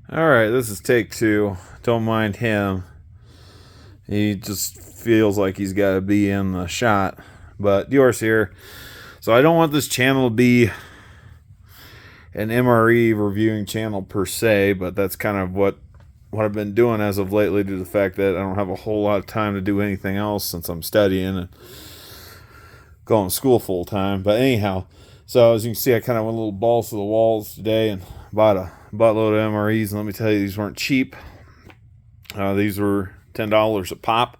All right, this is take two. Don't mind him. He just feels like he's got to be in the shot. But yours here. So I don't want this channel to be an MRE reviewing channel per se, but that's kind of what I've been doing as of lately, due to the fact that I don't have a whole lot of time to do anything else since I'm studying and going to school full time. But anyhow, so as you can see, I kind of went a little balls to the walls today and bought a buttload of MREs. And let me tell you, these weren't cheap. These were $10 a pop.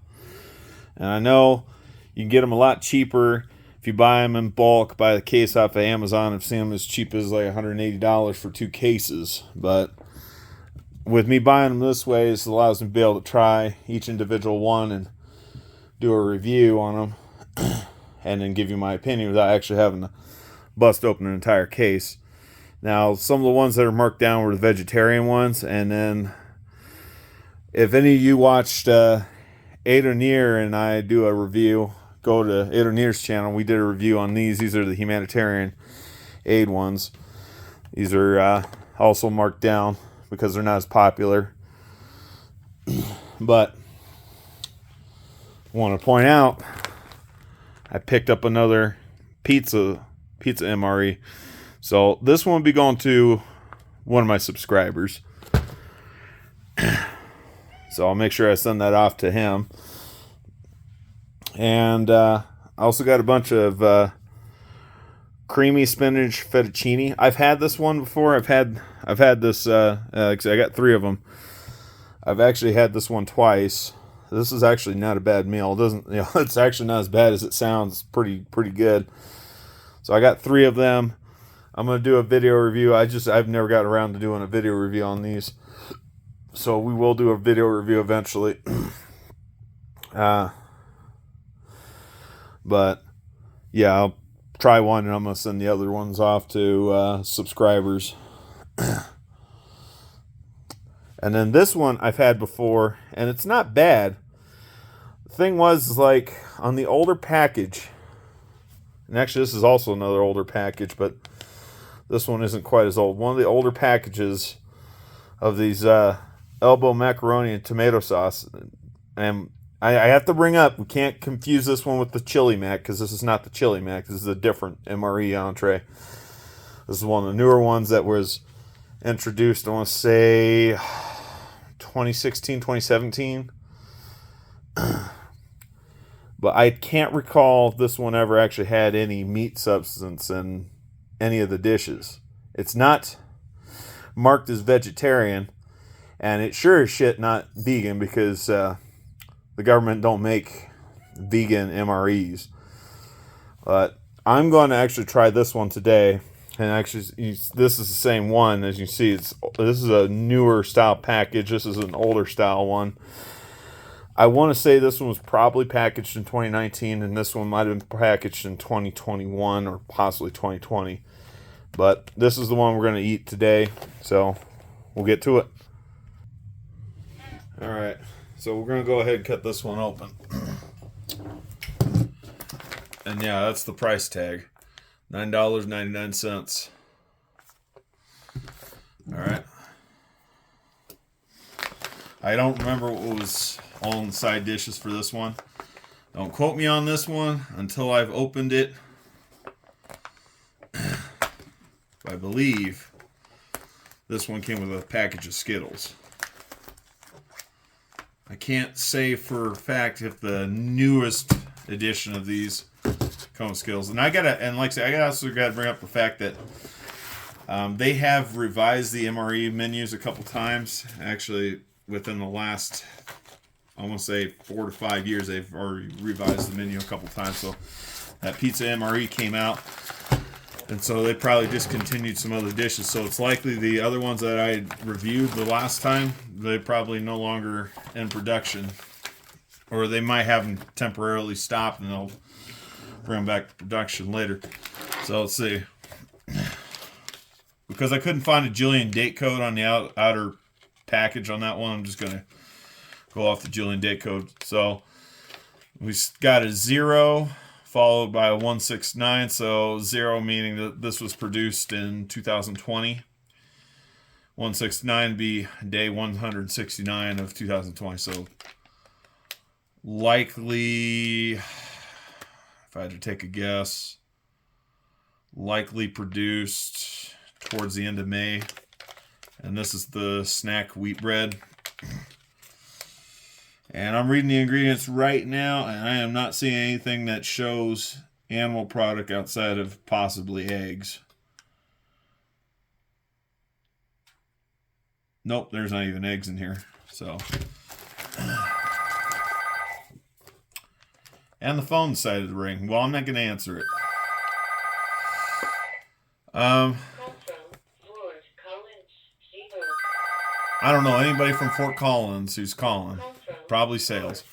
And I know you can get them a lot cheaper if you buy them in bulk, buy the case off of Amazon. I've seen them as cheap as like $180 for 2 cases. But with me buying them this way, this allows me to be able to try each individual one and do a review on them and then give you my opinion without actually having to bust open an entire case. Now, some of the ones that are marked down were the vegetarian ones, and then if any of you watched Ado Near and I do a review, go to Ado Near's channel. We did a review on these. These are the humanitarian aid ones. These are also marked down because they're not as popular. But I want to point out, I picked up another pizza MRE. So this one will be going to one of my subscribers. So I'll make sure I send that off to him. And I also got a bunch of creamy spinach fettuccine. I've had this one before. I've had this. I got 3 of them. I've actually had this one twice. This is actually not a bad meal. It doesn't, it's actually not as bad as it sounds. Pretty good. So I got 3 of them. I'm gonna do a video review. I've never got around to doing a video review on these, so we will do a video review eventually. But yeah, I'll try one and I'm gonna send the other ones off to subscribers. And then this one I've had before, and it's not bad. The thing was, like, on the older package, and actually this is also another older package, but this one isn't quite as old. One of the older packages of these elbow macaroni and tomato sauce. And I have to bring up, we can't confuse this one with the chili mac, because this is not the chili mac. This is a different MRE entree. This is one of the newer ones that was introduced, I want to say, 2016, 2017. But I can't recall if this one ever actually had any meat substance in any of the dishes. It's not marked as vegetarian, and it sure as shit not vegan, because the government don't make vegan MREs. But I'm going to actually try this one today, and actually this is the same one. As you see, this is a newer style package. This is an older style one. I want to say this one was probably packaged in 2019, and this one might have been packaged in 2021 or possibly 2020. But this is the one we're going to eat today, so we'll get to it. All right, so we're going to go ahead and cut this one open. And yeah, that's the price tag, $9.99. All right. I don't remember what was on the side dishes for this one. Don't quote me on this one until I've opened it. I believe this one came with a package of Skittles. I can't say for a fact if the newest edition of these come with Skittles. And like I said, I also got to bring up the fact that they have revised the MRE menus a couple times. Actually, within the last, I want to say 4 to 5 years, they've already revised the menu a couple times. So that pizza MRE came out, and so they probably discontinued some other dishes. So it's likely the other ones that I reviewed the last time, they're probably no longer in production, or they might have them temporarily stopped and they'll bring them back to production later. So let's see. Because I couldn't find a Jillian date code on the outer package on that one, I'm just going to go off the Jillian date code. So we got a 0 followed by a 169. So 0 meaning that this was produced in 2020. 169 be day 169 of 2020. So likely, if I had to take a guess, likely produced towards the end of May. And this is the snack wheat bread. And I'm reading the ingredients right now, and I am not seeing anything that shows animal product outside of possibly eggs. Nope, there's not even eggs in here. So, and the phone decided to ring. Well, I'm not going to answer it. I don't know anybody from Fort Collins who's calling. Probably sales.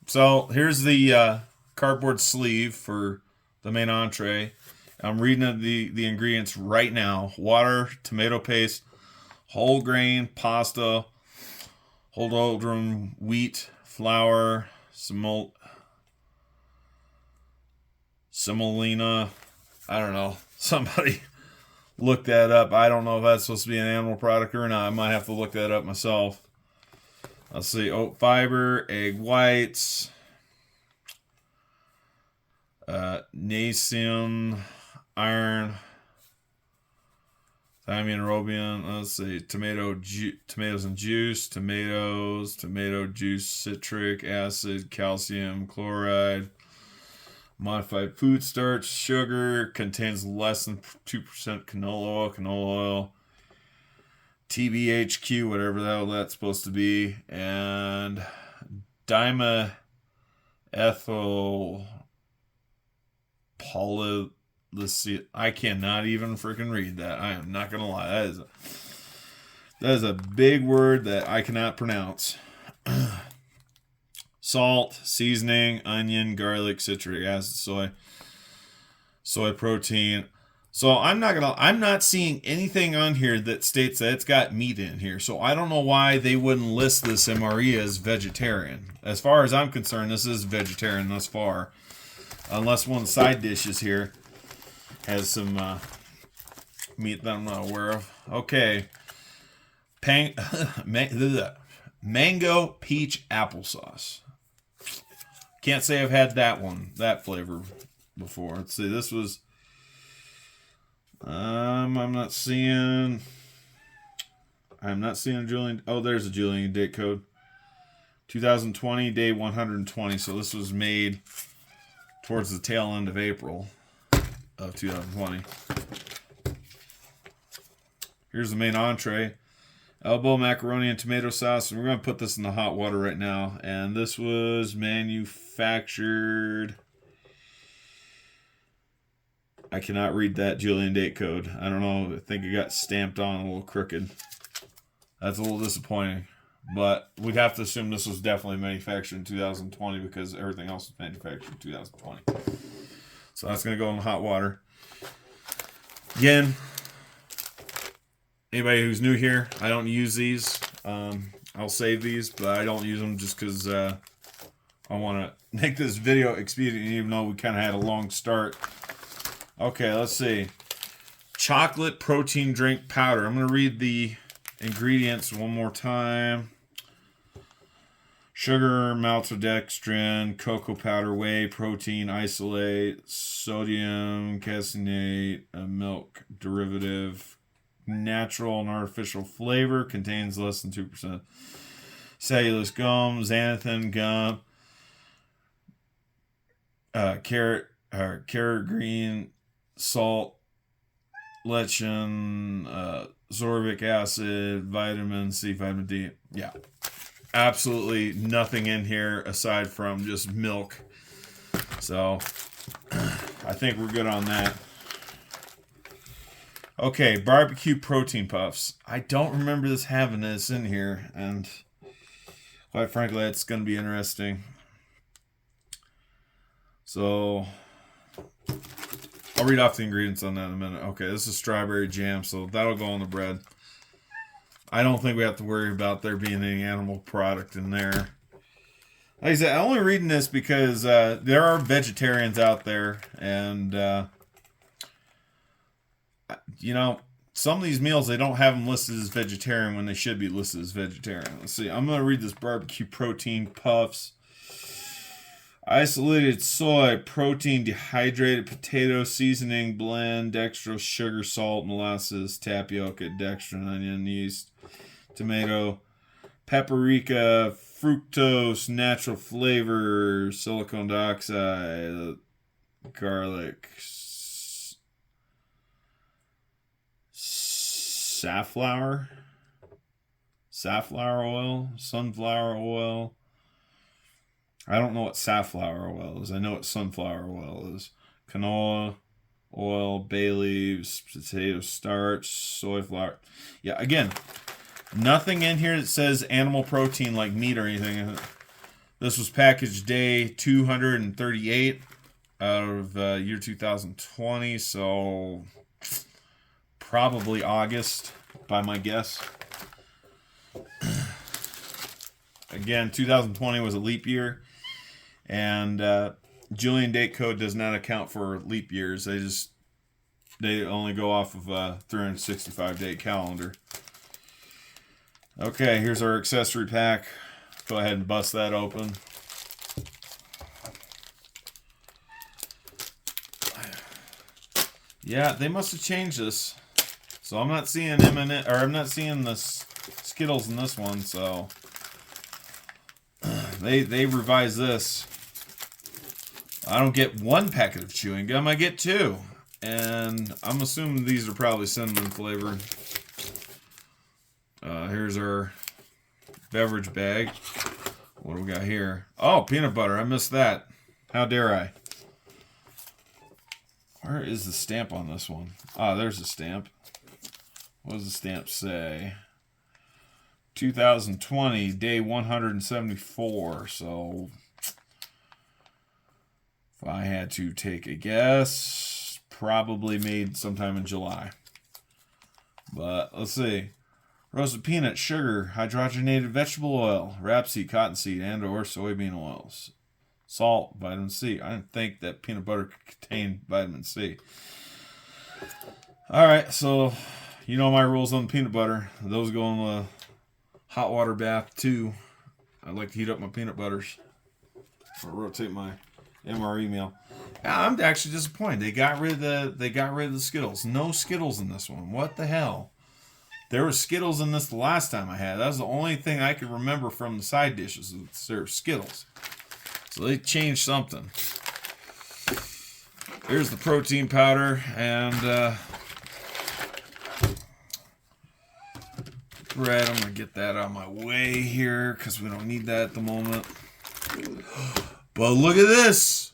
So here's the cardboard sleeve for the main entree. I'm reading the ingredients right now. Water, tomato paste, whole grain pasta, whole wheat flour, semolina. I don't know. Somebody look that up. I don't know if that's supposed to be an animal product or not. I might have to look that up myself. Let's see. Oat fiber, egg whites, nascent, iron, thiamine, robian. Let's see. Tomatoes and juice, tomato juice, citric acid, calcium chloride. Modified food starch, sugar, contains less than 2% canola oil, TBHQ, whatever the hell that's supposed to be, and dimethyl polylysine. I cannot even freaking read that. I am not gonna lie. That is a big word that I cannot pronounce. Salt, seasoning, onion, garlic, citric acid, soy protein. So I'm not seeing anything on here that states that it's got meat in here. So I don't know why they wouldn't list this MRE as vegetarian. As far as I'm concerned, this is vegetarian thus far. Unless one of the side dishes here has some meat that I'm not aware of. Okay. Mango peach applesauce. Can't say I've had that flavor before. Let's see. This was I'm not seeing a Julian. Oh, there's a Julian date code. 2020, day 120. So this was made towards the tail end of April of 2020. Here's the main entree. Elbow macaroni and tomato sauce. And we're going to put this in the hot water right now. And this was manufactured. I cannot read that Julian date code. I don't know. I think it got stamped on a little crooked. That's a little disappointing. But we'd have to assume this was definitely manufactured in 2020 because everything else was manufactured in 2020. So that's going to go in the hot water. Again, anybody who's new here, I don't use these. I'll save these, but I don't use them just because I want to make this video expedient, even though we kind of had a long start. Okay, let's see. Chocolate protein drink powder. I'm going to read the ingredients one more time. Sugar, maltodextrin, cocoa powder, whey, protein isolate, sodium caseinate, a milk derivative, natural and artificial flavor, contains less than 2% cellulose gum, xanthan gum, carrot green, salt, lecithin, sorbic acid, vitamin C, vitamin D. Yeah, absolutely nothing in here aside from just milk. So I think we're good on that. Okay, barbecue protein puffs. I don't remember this having this in here, and quite frankly, it's going to be interesting. So I'll read off the ingredients on that in a minute. Okay, this is strawberry jam, so that'll go on the bread. I don't think we have to worry about there being any animal product in there. Like I said, I'm only reading this because there are vegetarians out there, and you know, some of these meals, they don't have them listed as vegetarian when they should be listed as vegetarian. Let's see. I'm going to read this barbecue protein puffs. Isolated soy, protein, dehydrated potato, seasoning, blend, dextrose, sugar, salt, molasses, tapioca, dextrin, onion, yeast, tomato, paprika, fructose, natural flavor, silicone dioxide, garlic, safflower oil, sunflower oil. I don't know what safflower oil is. I know what sunflower oil is. Canola oil, bay leaves, potato starch, soy flour. Yeah, again, nothing in here that says animal protein like meat or anything. This was packaged day 238 out of year 2020, so probably August by my guess. Again, 2020 was a leap year. And Julian date code does not account for leap years. They only go off of a 365 day calendar. Okay, here's our accessory pack. Go ahead and bust that open. Yeah, they must have changed this. So I'm not seeing M&M, or I'm not seeing the Skittles in this one. So they revised this. I don't get one packet of chewing gum, I get two. And I'm assuming these are probably cinnamon flavored. Here's our beverage bag. What do we got here? Oh, peanut butter. I missed that. How dare I? Where is the stamp on this one? Ah, there's the stamp. What does the stamp say? 2020, day 174. So if I had to take a guess, probably made sometime in July. But let's see. Roasted peanut, sugar, hydrogenated vegetable oil, rapeseed, cottonseed, and or soybean oils. Salt, vitamin C. I didn't think that peanut butter could contain vitamin C. Alright, so you know my rules on peanut butter. Those go in the hot water bath too. I like to heat up my peanut butters. Or rotate my MRE meal. I'm actually disappointed. They got rid of the Skittles. No Skittles in this one. What the hell? There were Skittles in this the last time I had. That was the only thing I could remember from the side dishes. There were Skittles. So they changed something. Here's the protein powder and bread. I'm going to get that out of my way here because we don't need that at the moment. But look at this.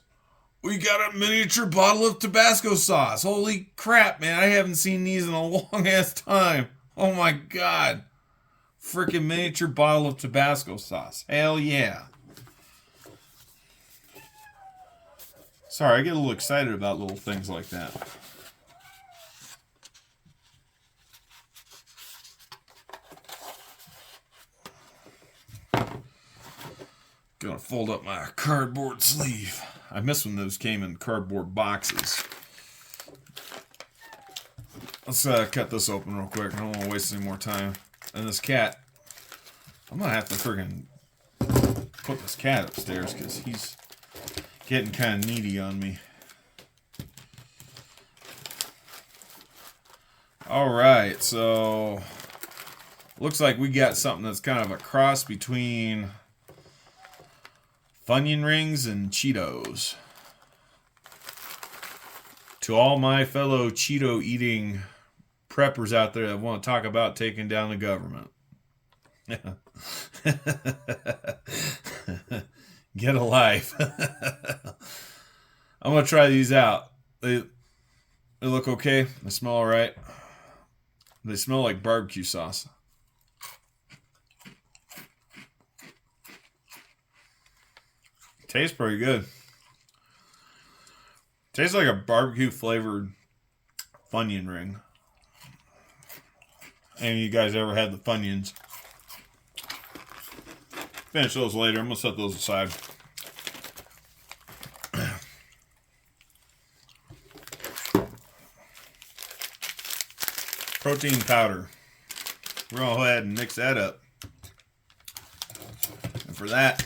We got a miniature bottle of Tabasco sauce. Holy crap, man. I haven't seen these in a long ass time. Oh my God. Freaking miniature bottle of Tabasco sauce. Hell yeah. Sorry, I get a little excited about little things like that. Gonna fold up my cardboard sleeve. I miss when those came in cardboard boxes. Let's cut this open real quick. I don't want to waste any more time. And this cat, I'm gonna have to friggin' put this cat upstairs because he's getting kind of needy on me. Alright, so looks like we got something that's kind of a cross between Funyun rings and Cheetos. To all my fellow Cheeto eating preppers out there that want to talk about taking down the government. Get a life. I'm going to try these out. They look okay. They smell alright. They smell like barbecue sauce. Tastes pretty good. Tastes like a barbecue flavored Funyun ring. Any of you guys ever had the Funyuns? Finish those later. I'm going to set those aside. protein powder. We're going to go ahead and mix that up. And for that,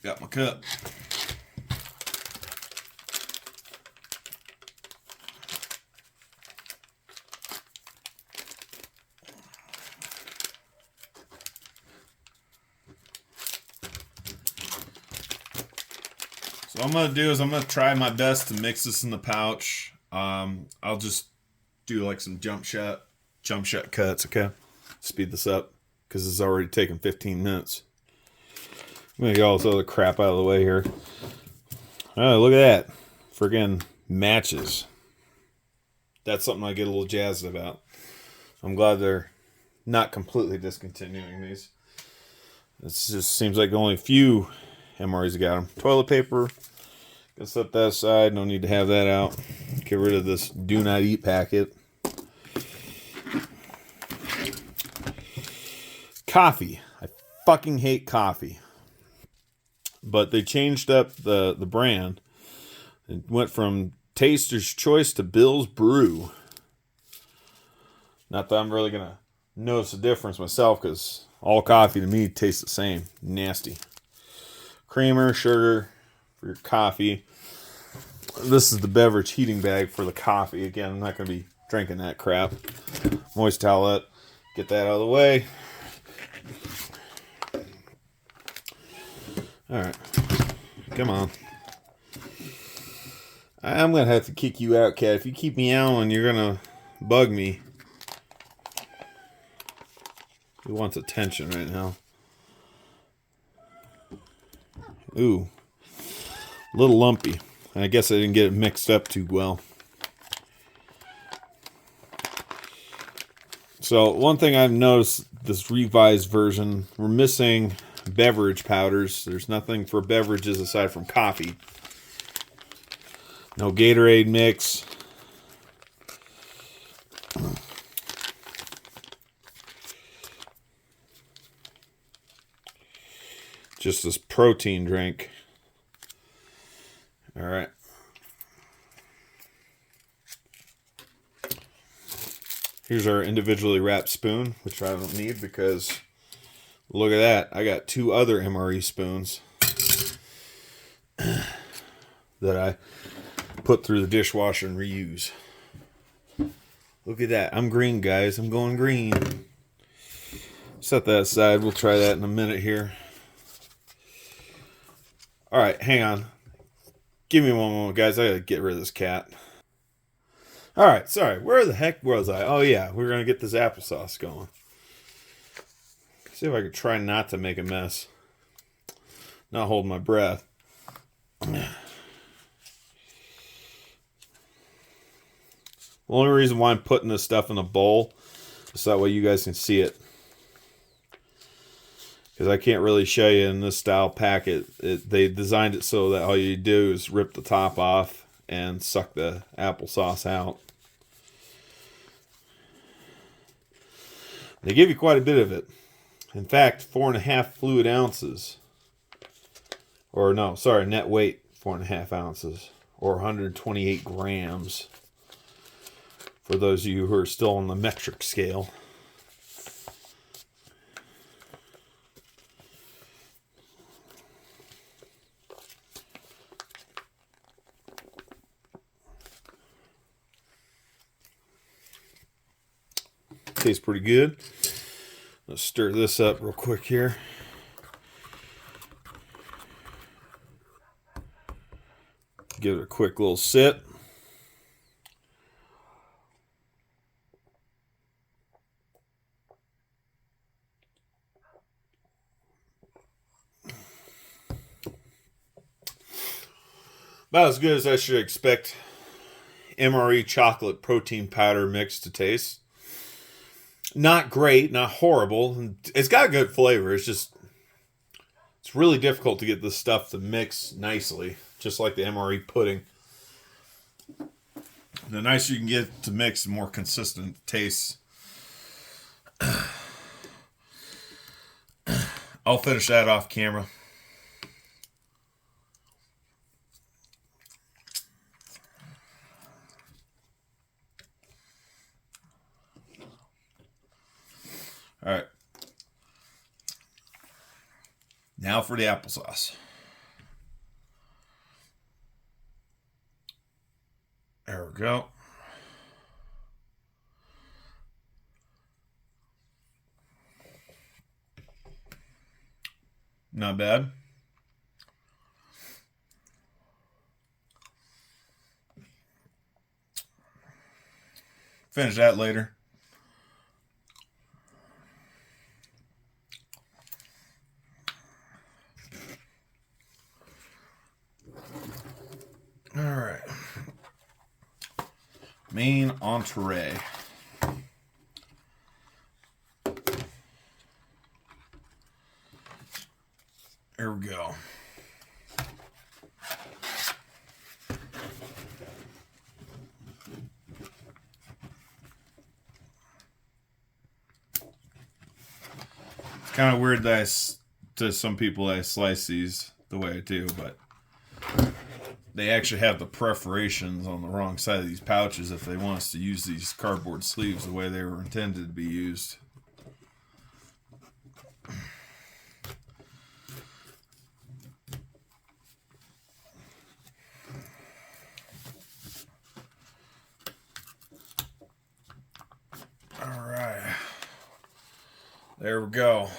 got my cup. So what I'm going to do is I'm going to try my best to mix this in the pouch. I'll just do like some jump shot cuts, okay? Speed this up because it's already taken 15 minutes. I'm going to get all this other crap out of the way here. Oh, look at that. Friggin' matches. That's something I get a little jazzed about. I'm glad they're not completely discontinuing these. It just seems like only a few MREs got them. Toilet paper. Gonna set that aside. No need to have that out. Get rid of this do not eat packet. Coffee. I fucking hate coffee. But they changed up the brand. It went from Taster's Choice to Bill's Brew. Not that I'm really gonna notice a difference myself, because all coffee to me tastes the same. Nasty. Creamer, sugar for your coffee. This is the beverage heating bag for the coffee. Again, I'm not going to be drinking that crap. Moist towelette. Get that out of the way. Alright. Come on. I'm going to have to kick you out, cat. If you keep meowing, you're going to bug me. He wants attention right now. Ooh. A little lumpy. I guess I didn't get it mixed up too well. So one thing I've noticed, this revised version, we're missing beverage powders. There's nothing for beverages aside from coffee. No Gatorade mix. Just this protein drink. All right. Here's our individually wrapped spoon, which I don't need because look at that. I got 2 other MRE spoons that I put through the dishwasher and reuse. Look at that. I'm green, guys. I'm going green. Set that aside. We'll try that in a minute here. All right, hang on. Give me one moment, guys. I gotta get rid of this cat. All right, sorry. Where the heck was I? Oh, yeah. We're going to get this applesauce going. See if I can try not to make a mess. Not hold my breath. The only reason why I'm putting this stuff in a bowl is so that way you guys can see it. Because I can't really show you in this style packet. They designed it so that all you do is rip the top off and suck the applesauce out. They give you quite a bit of it. In fact, 4.5 fluid ounces. Or no, sorry, net weight, 4.5 ounces. Or 128 grams. For those of you who are still on the metric scale. Tastes pretty good. Let's stir this up real quick here. Give it a quick little sip. About as good as I should expect MRE chocolate protein powder mix to taste. Not great, not horrible. It's got a good flavor. It's really difficult to get this stuff to mix nicely, just like the MRE pudding. The nicer you can get it to mix, the more consistent it tastes. I'll finish that off camera. All right. Now for the applesauce. There we go. Not bad. Finish that later. All right. Main entree. Here we go. It's kind of weird that to some people I slice these the way I do, but they actually have the perforations on the wrong side of these pouches if they want us to use these cardboard sleeves the way they were intended to be used. All right. There we go.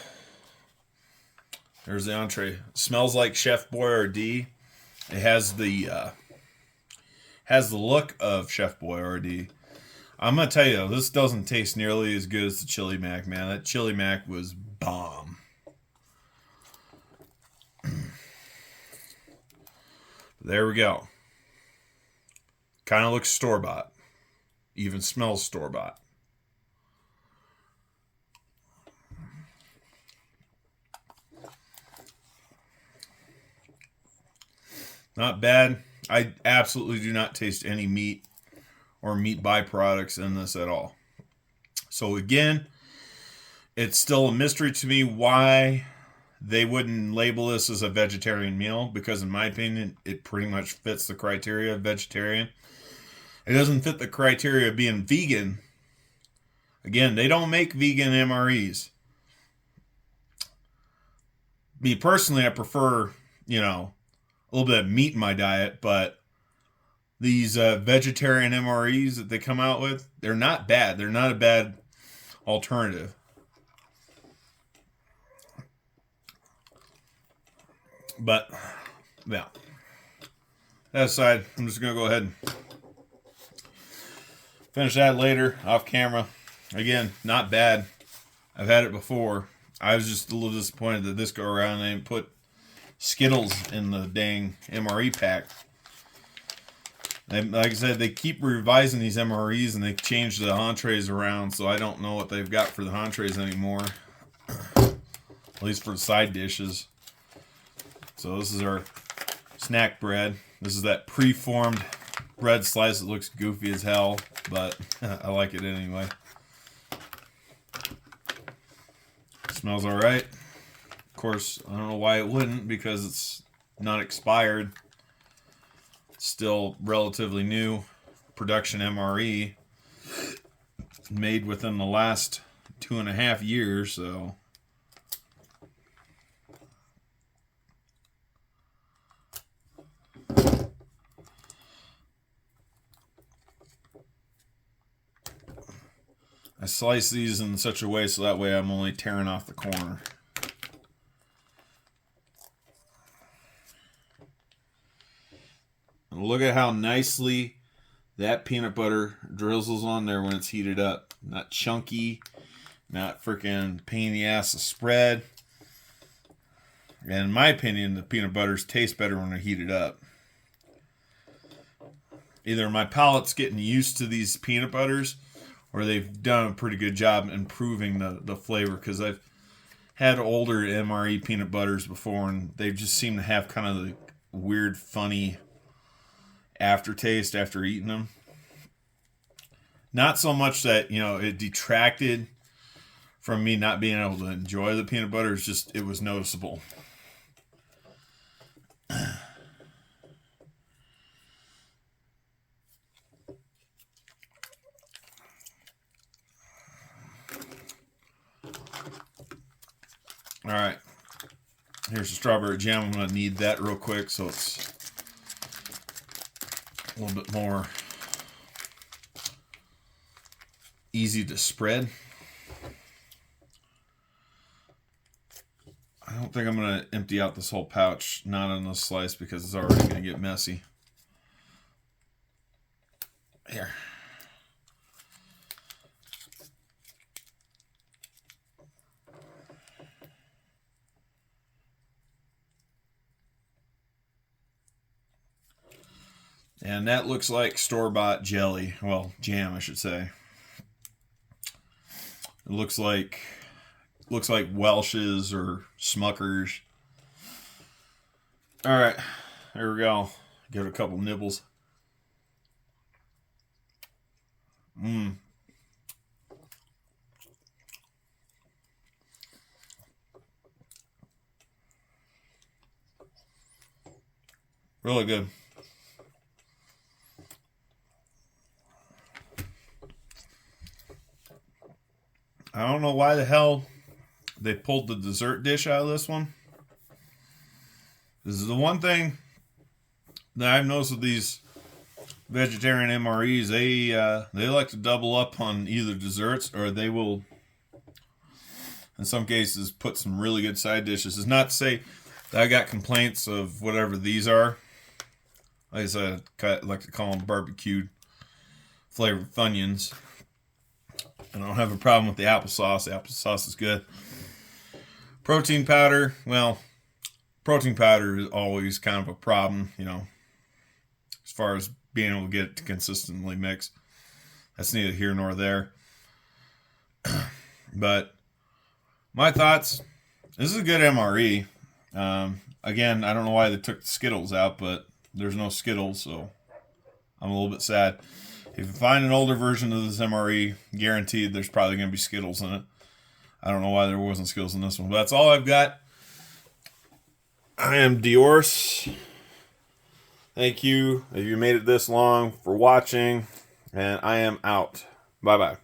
There's the entree. Smells like Chef Boyardee. It has the look of Chef Boyardee. I'm gonna tell you, this doesn't taste nearly as good as the chili mac, man. That chili mac was bomb. There we go. Kind of looks store-bought. Even smells store-bought. Not bad. I absolutely do not taste any meat or meat byproducts in this at all. So again, it's still a mystery to me why they wouldn't label this as a vegetarian meal, because in my opinion, it pretty much fits the criteria of vegetarian. It doesn't fit the criteria of being vegan. Again, they don't make vegan MREs. Me personally, I prefer, a little bit of meat in my diet, but these vegetarian MREs that they come out with, they're not bad. They're not a bad alternative. But, yeah. That aside, I'm just going to go ahead and finish that later off camera. Again, not bad. I've had it before. I was just a little disappointed that this go around they didn't put Skittles in the dang MRE pack. And like I said, they keep revising these MREs and they change the entrees around, so I don't know what they've got for the entrees anymore. At least for the side dishes. So this is our snack bread. This is that preformed bread slice that looks goofy as hell, but I like it anyway. Smells alright. Of course, I don't know why it wouldn't, because it's not expired. It's still relatively new. Production MRE. Made within the last 2.5 years, so. I slice these in such a way so that way I'm only tearing off the corner. And look at how nicely that peanut butter drizzles on there when it's heated up. Not chunky, not freaking pain in the ass to spread. And in my opinion, the peanut butters taste better when they're heated up. Either my palate's getting used to these peanut butters, or they've done a pretty good job improving the flavor, because I've had older MRE peanut butters before, and they just seem to have kind of the weird, funny aftertaste after eating them. Not so much that, it detracted from me not being able to enjoy the peanut butter. It's just, it was noticeable. All right. Here's the strawberry jam. I'm going to knead that real quick so it's a little bit more easy to spread. I don't think I'm going to empty out this whole pouch, not on this slice, because it's already going to get messy. Here. And that looks like store-bought jelly. Well, jam, I should say. It looks like Welch's or Smucker's. All right, there we go. Give it a couple nibbles. Really good. I don't know why the hell they pulled the dessert dish out of this one. This is the one thing that I've noticed with these vegetarian MREs. They like to double up on either desserts, or they will, in some cases, put some really good side dishes. It's not to say that I got complaints of whatever these are. Like I said, I like to call them barbecued flavored Funyuns. I don't have a problem with the applesauce. The applesauce is good. Protein powder, well, protein powder is always kind of a problem, as far as being able to get it to consistently mix. That's neither here nor there. But my thoughts, this is a good MRE. Again, I don't know why they took the Skittles out, but there's no Skittles, so I'm a little bit sad. If you find an older version of this MRE, guaranteed there's probably going to be Skittles in it. I don't know why there wasn't Skittles in this one, but that's all I've got. I am Diorce. Thank you, if you made it this long, for watching, and I am out. Bye-bye.